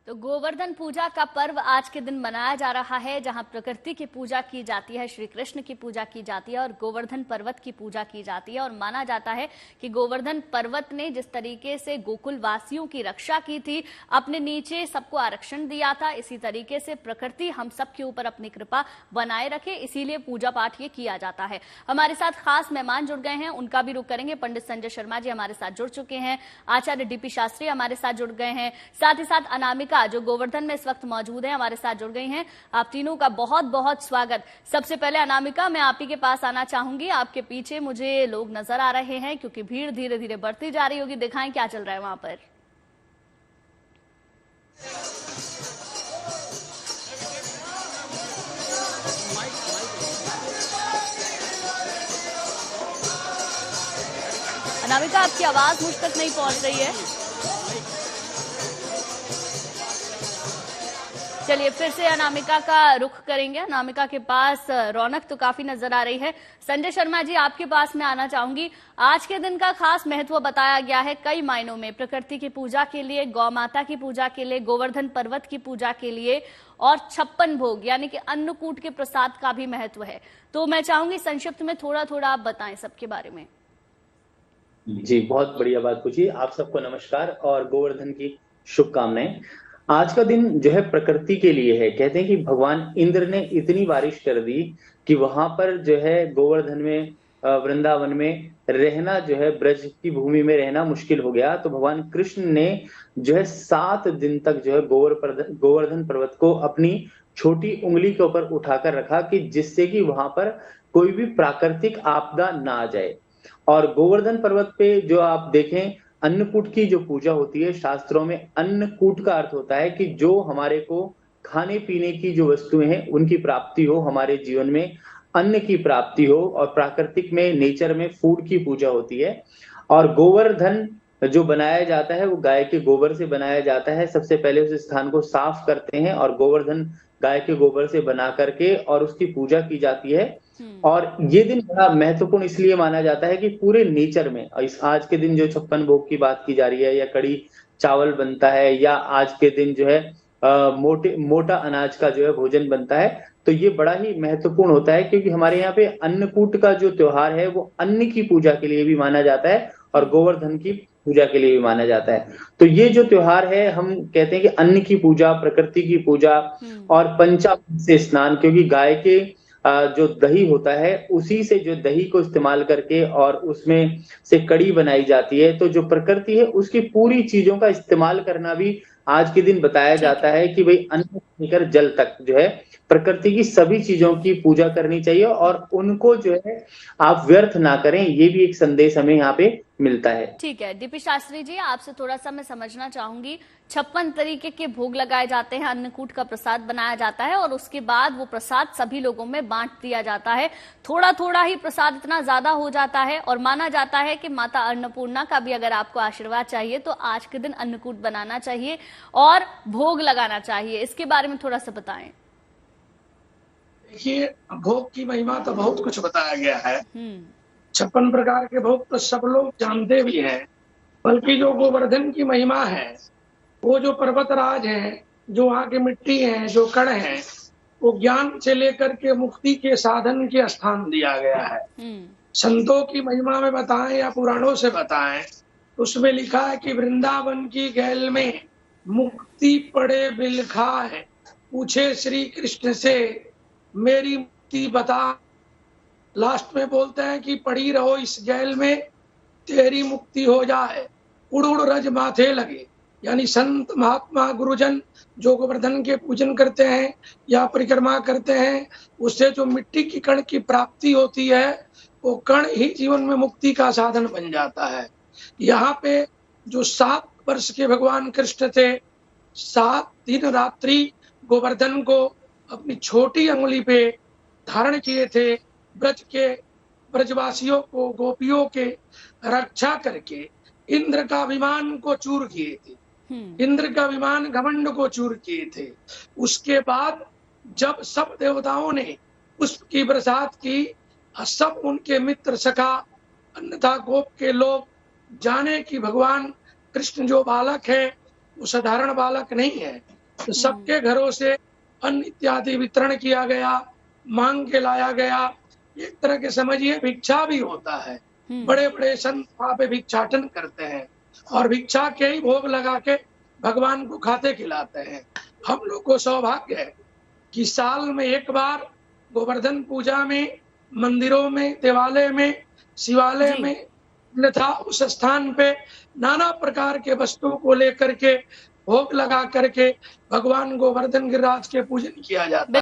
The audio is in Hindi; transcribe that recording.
तो गोवर्धन पूजा का पर्व आज के दिन मनाया जा रहा है, जहां प्रकृति की पूजा की जाती है, श्री कृष्ण की पूजा की जाती है और गोवर्धन पर्वत की पूजा की जाती है। और माना जाता है कि गोवर्धन पर्वत ने जिस तरीके से गोकुल वासियों की रक्षा की थी, अपने नीचे सबको आरक्षण दिया था, इसी तरीके से प्रकृति हम सब के ऊपर अपनी कृपा बनाए रखे, इसीलिए पूजा पाठ ये किया जाता है। हमारे साथ खास मेहमान जुड़ गए हैं, उनका भी रुख करेंगे। पंडित संजय शर्मा जी हमारे साथ जुड़ चुके हैं, आचार्य डीपी शास्त्री हमारे साथ जुड़ गए हैं, साथ ही साथ अनामिका जो गोवर्धन में इस वक्त मौजूद है हमारे साथ जुड़ गई हैं। आप तीनों का बहुत बहुत स्वागत। सबसे पहले अनामिका, मैं आप ही के पास आना चाहूंगी। आपके पीछे मुझे लोग नजर आ रहे हैं क्योंकि भीड़ धीरे धीरे बढ़ती जा रही होगी, दिखाएं क्या चल रहा है वहां पर। अनामिका, आपकी आवाज मुझ तक नहीं पहुंच रही है। चलिए फिर से अनामिका का रुख करेंगे। अनामिका के पास रौनक तो काफी नजर आ रही है। संजय शर्मा जी, आपके पास मैं आना चाहूंगी। आज के दिन का खास महत्व बताया गया है कई मायनों में, प्रकृति की पूजा के लिए, गौ माता की पूजा के लिए, गोवर्धन पर्वत की पूजा के लिए और 56 भोग यानी कि अन्नकूट के प्रसाद का भी महत्व है। तो मैं चाहूंगी संक्षिप्त में थोड़ा थोड़ा आप बताएं सबके बारे में। जी, बहुत बढ़िया बात पूछी। आप सबको नमस्कार और गोवर्धन की शुभकामनाएं। आज का दिन जो है प्रकृति के लिए है। कहते हैं कि भगवान इंद्र ने इतनी बारिश कर दी कि वहां पर जो है गोवर्धन में, वृंदावन में रहना, जो है ब्रज की भूमि में रहना मुश्किल हो गया। तो भगवान कृष्ण ने जो है 7 दिन तक जो है गोवर्धन पर्वत को अपनी छोटी उंगली के ऊपर उठाकर रखा, कि जिससे कि वहां पर कोई भी प्राकृतिक आपदा ना आ जाए। और गोवर्धन पर्वत पे जो आप देखें, अन्नकूट की जो पूजा होती है, शास्त्रों में अन्नकूट का अर्थ होता है कि जो हमारे को खाने पीने की जो वस्तुएं हैं उनकी प्राप्ति हो, हमारे जीवन में अन्न की प्राप्ति हो, और प्राकृतिक में, नेचर में फूड की पूजा होती है। और गोवर्धन जो बनाया जाता है वो गाय के गोबर से बनाया जाता है। सबसे पहले उस स्थान को साफ करते हैं और गोवर्धन गाय के गोबर से बना करके और उसकी पूजा की जाती है। और ये दिन बड़ा महत्वपूर्ण इसलिए माना जाता है कि पूरे नेचर में इस आज के दिन जो 56 भोग की बात की जा रही है, या कड़ी चावल बनता है, या आज के दिन जो है मोटा अनाज का जो है भोजन बनता है, तो ये बड़ा ही महत्वपूर्ण होता है, क्योंकि हमारे यहाँ पे अन्नकूट का जो त्योहार है वो अन्न की पूजा के लिए भी माना जाता है और गोवर्धन की पूजा के लिए भी माना जाता है। तो ये जो त्योहार है, हम कहते हैं कि अन्न की पूजा, प्रकृति की पूजा और पंचामृत से स्नान, क्योंकि गाय के जो दही होता है उसी से जो दही को इस्तेमाल करके और उसमें से कड़ी बनाई जाती है। तो जो प्रकृति है उसकी पूरी चीजों का इस्तेमाल करना भी आज के दिन बताया जाता है कि भाई अन्न से लेकर जल तक जो है प्रकृति की सभी चीजों की पूजा करनी चाहिए और उनको जो है आप व्यर्थ ना करें। ये भी एक संदेश हमें यहाँ पे मिलता है। ठीक है डीपी शास्त्री जी, आपसे थोड़ा सा मैं समझना चाहूंगी। 56 तरीके के भोग लगाए जाते हैं, अन्नकूट का प्रसाद बनाया जाता है और उसके बाद वो प्रसाद सभी लोगों में बांट दिया जाता है। थोड़ा थोड़ा ही प्रसाद इतना ज्यादा हो जाता है और माना जाता है कि माता अन्नपूर्णा का भी अगर आपको आशीर्वाद चाहिए तो आज के दिन अन्नकूट बनाना चाहिए और भोग लगाना चाहिए। इसके बारे में थोड़ा सा बताएं। देखिए, भोग की महिमा तो बहुत कुछ बताया गया है। 56 प्रकार के भोग तो सब लोग जानते भी हैं, बल्कि जो गोवर्धन की महिमा है, वो जो पर्वतराज है, जो वहाँ की मिट्टी है, जो कण है, वो ज्ञान से लेकर के मुक्ति के साधन के स्थान दिया गया है। संतों की महिमा में बताएं या पुराणों से बताएं, उसमें लिखा है कि वृंदावन की गैल में मुक्ति पड़े बिलखा है, पूछे श्री कृष्ण से मेरी मुक्ति बता। लास्ट में बोलते हैं कि पड़ी रहो इस गैल में तेरी मुक्ति हो जाए, उड़ उड़ रज माथे लगे। यानी संत महात्मा गुरुजन जो गोवर्धन के पूजन करते हैं या परिक्रमा करते हैं, उससे जो मिट्टी की कण की प्राप्ति होती है, वो कण ही जीवन में मुक्ति का साधन बन जाता है। यहाँ पे जो 7 वर्ष के भगवान कृष्ण थे, 7 दिन रात्रि गोवर्धन को अपनी छोटी अंगुली पे धारण किए थे। ब्रज के ब्रजवासियों को, गोपियों के रक्षा करके इंद्र का विमान को चूर किए थे। इंद्र का विमान घमंड को चूर किए थे। उसके बाद जब सब देवताओं ने पुष्प की बरसात की, सब उनके मित्र सखा अन्यथा गोप के लोग जाने कि भगवान कृष्ण जो बालक है वो साधारण बालक नहीं है। तो सबके घरों से अन्न इत्यादि वितरण किया गया, मांग के लाया गया। एक तरह के समझिए भिक्षा भी होता है। बड़े बड़े संत वहां पे भिक्षाटन करते हैं और भिक्षा के ही भोग लगा के भगवान को खाते खिलाते हैं। हम लोग को सौभाग्य है कि साल में एक बार गोवर्धन पूजा में, मंदिरों में, देवालय में, शिवालय में तथा उस स्थान पे नाना प्रकार के वस्तुओं को लेकर के भोग लगा करके भगवान गोवर्धन गिरिराज के पूजन किया जाता है।